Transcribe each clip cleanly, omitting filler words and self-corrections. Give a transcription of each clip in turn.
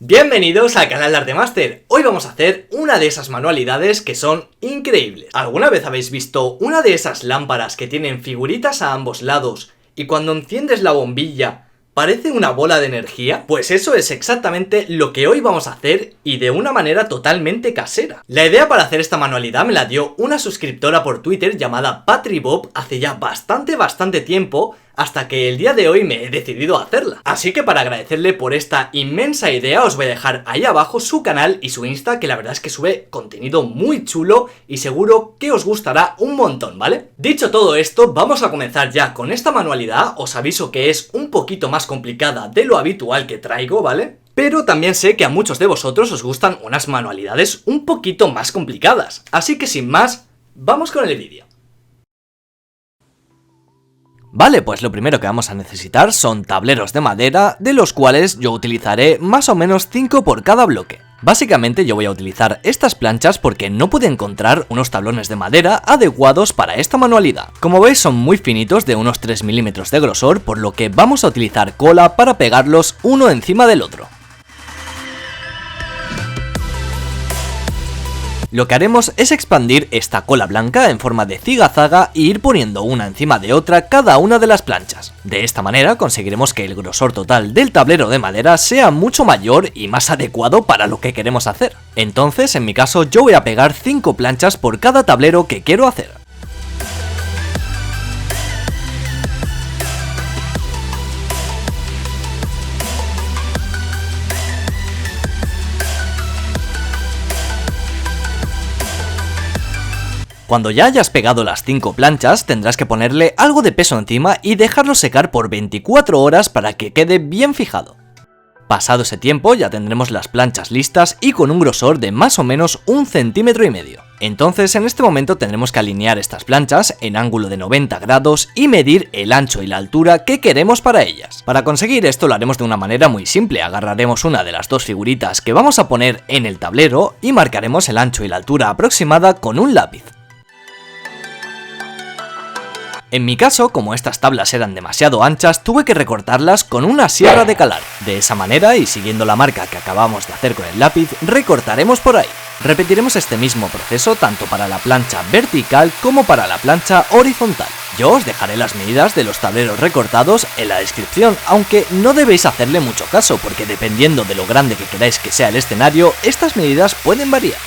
Bienvenidos al canal de Artemaster. Hoy vamos a hacer una de esas manualidades que son increíbles. ¿Alguna vez habéis visto una de esas lámparas que tienen figuritas a ambos lados y cuando enciendes la bombilla parece una bola de energía? Pues eso es exactamente lo que hoy vamos a hacer y de una manera totalmente casera. La idea para hacer esta manualidad me la dio una suscriptora por Twitter llamada PatriBob hace ya bastante tiempo, hasta que el día de hoy me he decidido a hacerla. Así que para agradecerle por esta inmensa idea os voy a dejar ahí abajo su canal y su Insta, que la verdad es que sube contenido muy chulo y seguro que os gustará un montón, ¿vale? Dicho todo esto, vamos a comenzar ya con esta manualidad. Os aviso que es un poquito más complicada de lo habitual que traigo, ¿vale? Pero también sé que a muchos de vosotros os gustan unas manualidades un poquito más complicadas. Así que sin más, vamos con el vídeo. Vale, pues lo primero que vamos a necesitar son tableros de madera, de los cuales yo utilizaré más o menos 5 por cada bloque. Básicamente yo voy a utilizar estas planchas porque no pude encontrar unos tablones de madera adecuados para esta manualidad. Como veis son muy finitos, de unos 3 milímetros de grosor, por lo que vamos a utilizar cola para pegarlos uno encima del otro. Lo que haremos es expandir esta cola blanca en forma de ziga-zaga e ir poniendo una encima de otra cada una de las planchas. De esta manera conseguiremos que el grosor total del tablero de madera sea mucho mayor y más adecuado para lo que queremos hacer. Entonces, en mi caso, yo voy a pegar 5 planchas por cada tablero que quiero hacer. Cuando ya hayas pegado las 5 planchas, tendrás que ponerle algo de peso encima y dejarlo secar por 24 horas para que quede bien fijado. Pasado ese tiempo ya tendremos las planchas listas y con un grosor de más o menos 1,5 centímetros. Entonces en este momento tendremos que alinear estas planchas en ángulo de 90 grados y medir el ancho y la altura que queremos para ellas. Para conseguir esto lo haremos de una manera muy simple. Agarraremos una de las dos figuritas que vamos a poner en el tablero y marcaremos el ancho y la altura aproximada con un lápiz. En mi caso, como estas tablas eran demasiado anchas, tuve que recortarlas con una sierra de calar. De esa manera, y siguiendo la marca que acabamos de hacer con el lápiz, recortaremos por ahí. Repetiremos este mismo proceso tanto para la plancha vertical como para la plancha horizontal. Yo os dejaré las medidas de los tableros recortados en la descripción, aunque no debéis hacerle mucho caso, porque dependiendo de lo grande que queráis que sea el escenario, estas medidas pueden variar.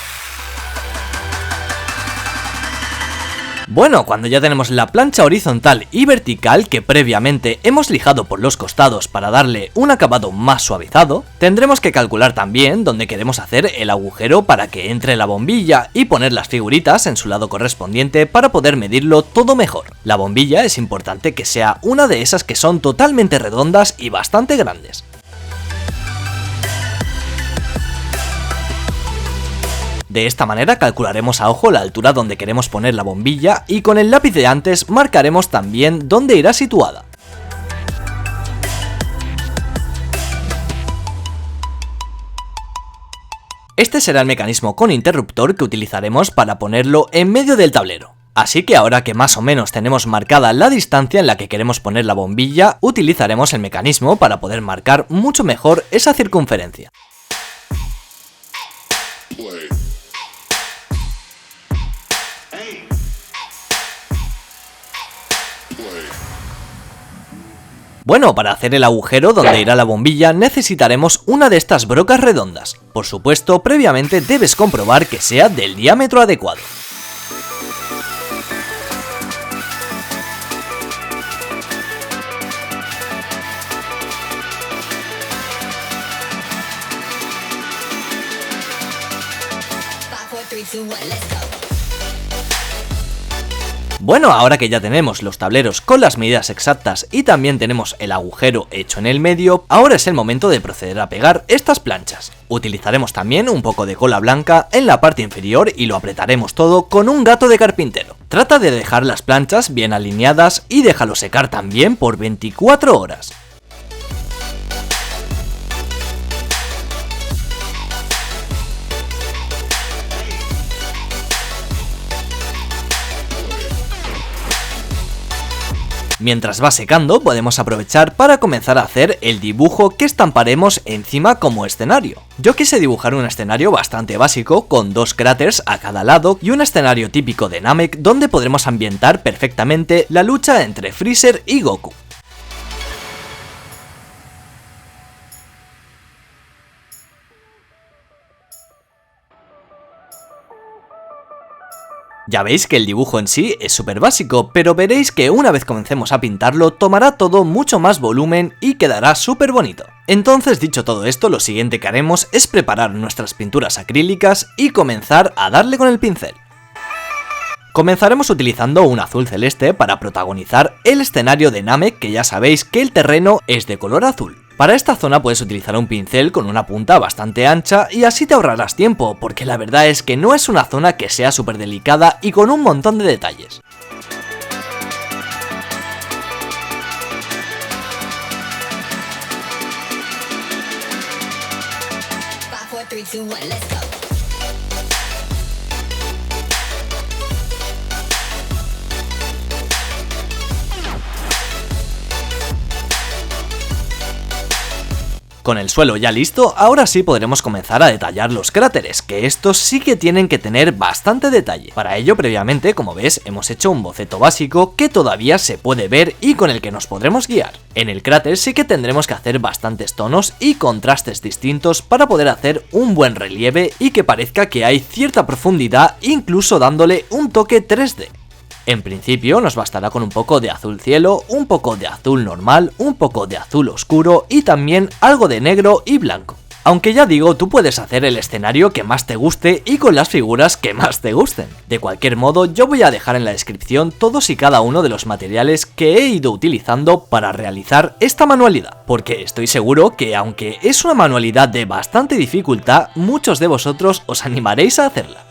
Bueno, cuando ya tenemos la plancha horizontal y vertical que previamente hemos lijado por los costados para darle un acabado más suavizado, tendremos que calcular también dónde queremos hacer el agujero para que entre la bombilla y poner las figuritas en su lado correspondiente para poder medirlo todo mejor. La bombilla es importante que sea una de esas que son totalmente redondas y bastante grandes. De esta manera calcularemos a ojo la altura donde queremos poner la bombilla y con el lápiz de antes marcaremos también dónde irá situada. Este será el mecanismo con interruptor que utilizaremos para ponerlo en medio del tablero. Así que ahora que más o menos tenemos marcada la distancia en la que queremos poner la bombilla, utilizaremos el mecanismo para poder marcar mucho mejor esa circunferencia. Bueno, para hacer el agujero donde irá la bombilla necesitaremos una de estas brocas redondas. Por supuesto, previamente debes comprobar que sea del diámetro adecuado. Bueno, ahora que ya tenemos los tableros con las medidas exactas y también tenemos el agujero hecho en el medio, ahora es el momento de proceder a pegar estas planchas. Utilizaremos también un poco de cola blanca en la parte inferior y lo apretaremos todo con un gato de carpintero. Trata de dejar las planchas bien alineadas y déjalo secar también por 24 horas. Mientras va secando podemos aprovechar para comenzar a hacer el dibujo que estamparemos encima como escenario. Yo quise dibujar un escenario bastante básico con 2 cráteres a cada lado y un escenario típico de Namek donde podremos ambientar perfectamente la lucha entre Freezer y Goku. Ya veis que el dibujo en sí es súper básico, pero veréis que una vez comencemos a pintarlo tomará todo mucho más volumen y quedará súper bonito. Entonces, dicho todo esto, lo siguiente que haremos es preparar nuestras pinturas acrílicas y comenzar a darle con el pincel. Comenzaremos utilizando un azul celeste para protagonizar el escenario de Namek, que ya sabéis que el terreno es de color azul. Para esta zona puedes utilizar un pincel con una punta bastante ancha y así te ahorrarás tiempo, porque la verdad es que no es una zona que sea súper delicada y con un montón de detalles. Con el suelo ya listo, ahora sí podremos comenzar a detallar los cráteres, que estos sí que tienen que tener bastante detalle. Para ello, previamente, como ves, hemos hecho un boceto básico que todavía se puede ver y con el que nos podremos guiar. En el cráter sí que tendremos que hacer bastantes tonos y contrastes distintos para poder hacer un buen relieve y que parezca que hay cierta profundidad, incluso dándole un toque 3D. En principio nos bastará con un poco de azul cielo, un poco de azul normal, un poco de azul oscuro y también algo de negro y blanco. Aunque ya digo, tú puedes hacer el escenario que más te guste y con las figuras que más te gusten. De cualquier modo, yo voy a dejar en la descripción todos y cada uno de los materiales que he ido utilizando para realizar esta manualidad, porque estoy seguro que aunque es una manualidad de bastante dificultad, muchos de vosotros os animaréis a hacerla.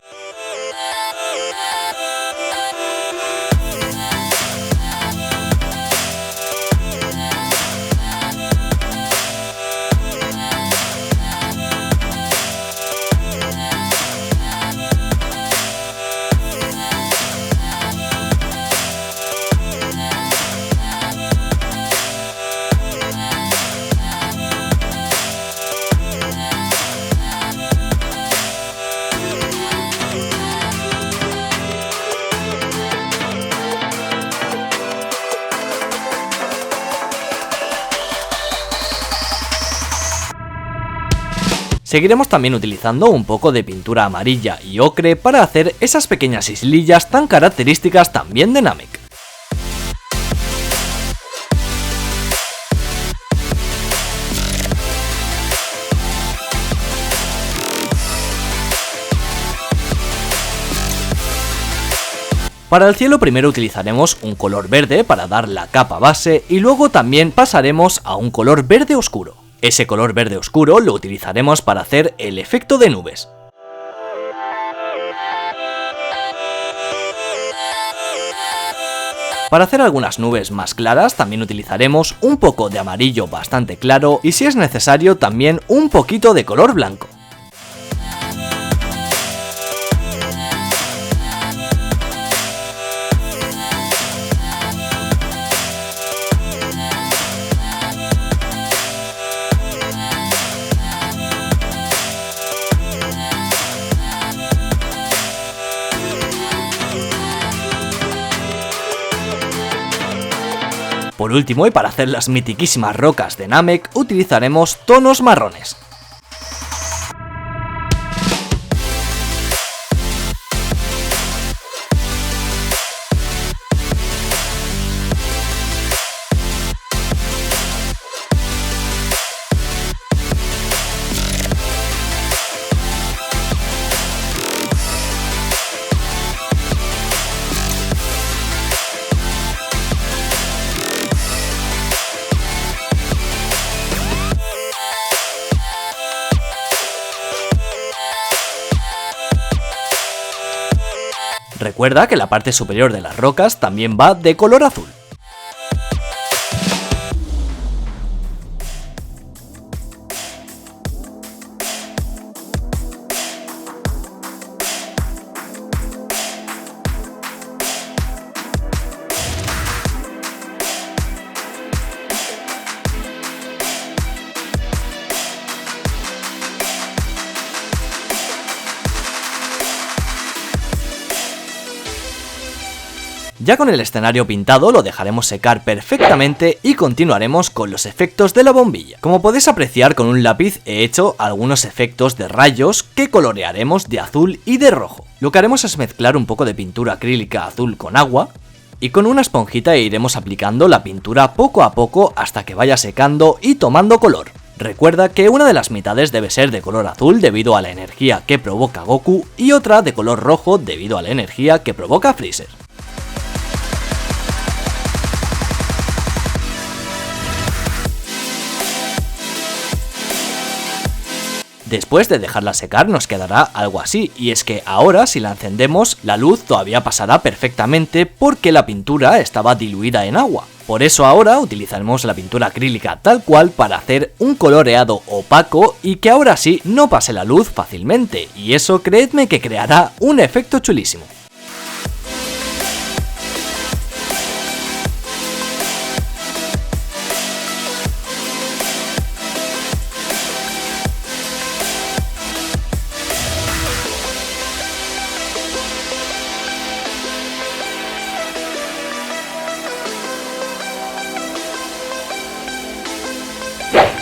Seguiremos también utilizando un poco de pintura amarilla y ocre para hacer esas pequeñas islillas tan características también de Namek. Para el cielo primero utilizaremos un color verde para dar la capa base y luego también pasaremos a un color verde oscuro. Ese color verde oscuro lo utilizaremos para hacer el efecto de nubes. Para hacer algunas nubes más claras también utilizaremos un poco de amarillo bastante claro y si es necesario también un poquito de color blanco. Por último, y para hacer las mitiquísimas rocas de Namek, utilizaremos tonos marrones. Recuerda que la parte superior de las rocas también va de color azul. Ya con el escenario pintado lo dejaremos secar perfectamente y continuaremos con los efectos de la bombilla. Como podéis apreciar, con un lápiz he hecho algunos efectos de rayos que colorearemos de azul y de rojo. Lo que haremos es mezclar un poco de pintura acrílica azul con agua y con una esponjita iremos aplicando la pintura poco a poco hasta que vaya secando y tomando color. Recuerda que una de las mitades debe ser de color azul debido a la energía que provoca Goku y otra de color rojo debido a la energía que provoca Freezer. Después de dejarla secar nos quedará algo así, y es que ahora si la encendemos la luz todavía pasará perfectamente porque la pintura estaba diluida en agua. Por eso ahora utilizaremos la pintura acrílica tal cual para hacer un coloreado opaco y que ahora sí no pase la luz fácilmente, y eso creedme que creará un efecto chulísimo.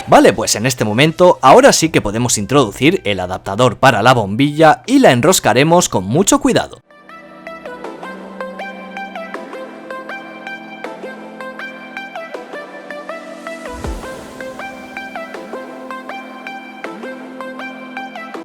Vale, pues en este momento ahora sí que podemos introducir el adaptador para la bombilla y la enroscaremos con mucho cuidado.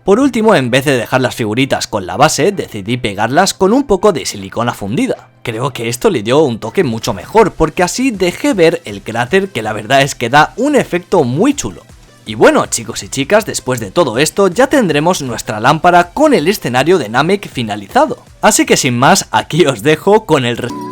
Por último, en vez de dejar las figuritas con la base, decidí pegarlas con un poco de silicona fundida. Creo que esto le dio un toque mucho mejor, porque así dejé ver el cráter, que la verdad es que da un efecto muy chulo. Y bueno, chicos y chicas, después de todo esto ya tendremos nuestra lámpara con el escenario de Namek finalizado. Así que sin más, aquí os dejo con el resultado.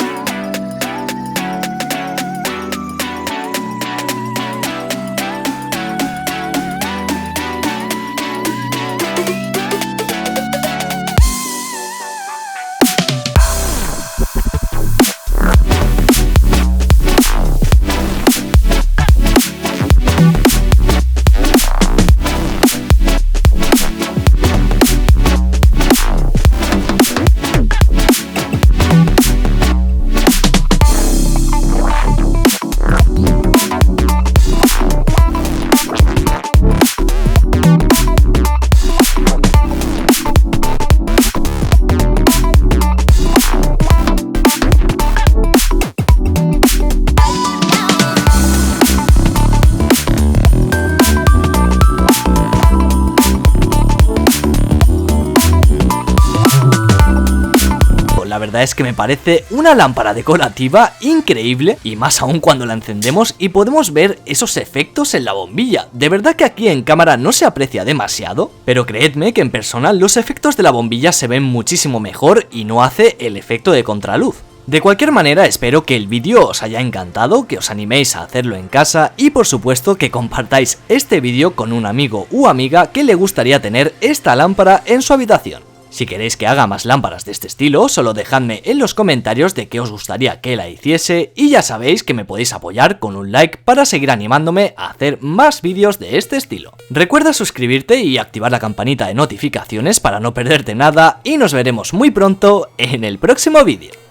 La verdad es que me parece una lámpara decorativa increíble, y más aún cuando la encendemos y podemos ver esos efectos en la bombilla. De verdad que aquí en cámara no se aprecia demasiado, pero creedme que en persona los efectos de la bombilla se ven muchísimo mejor y no hace el efecto de contraluz. De cualquier manera, espero que el vídeo os haya encantado, que os animéis a hacerlo en casa y por supuesto que compartáis este vídeo con un amigo u amiga que le gustaría tener esta lámpara en su habitación. Si queréis que haga más lámparas de este estilo, solo dejadme en los comentarios de qué os gustaría que la hiciese, y ya sabéis que me podéis apoyar con un like para seguir animándome a hacer más vídeos de este estilo. Recuerda suscribirte y activar la campanita de notificaciones para no perderte nada, y nos veremos muy pronto en el próximo vídeo.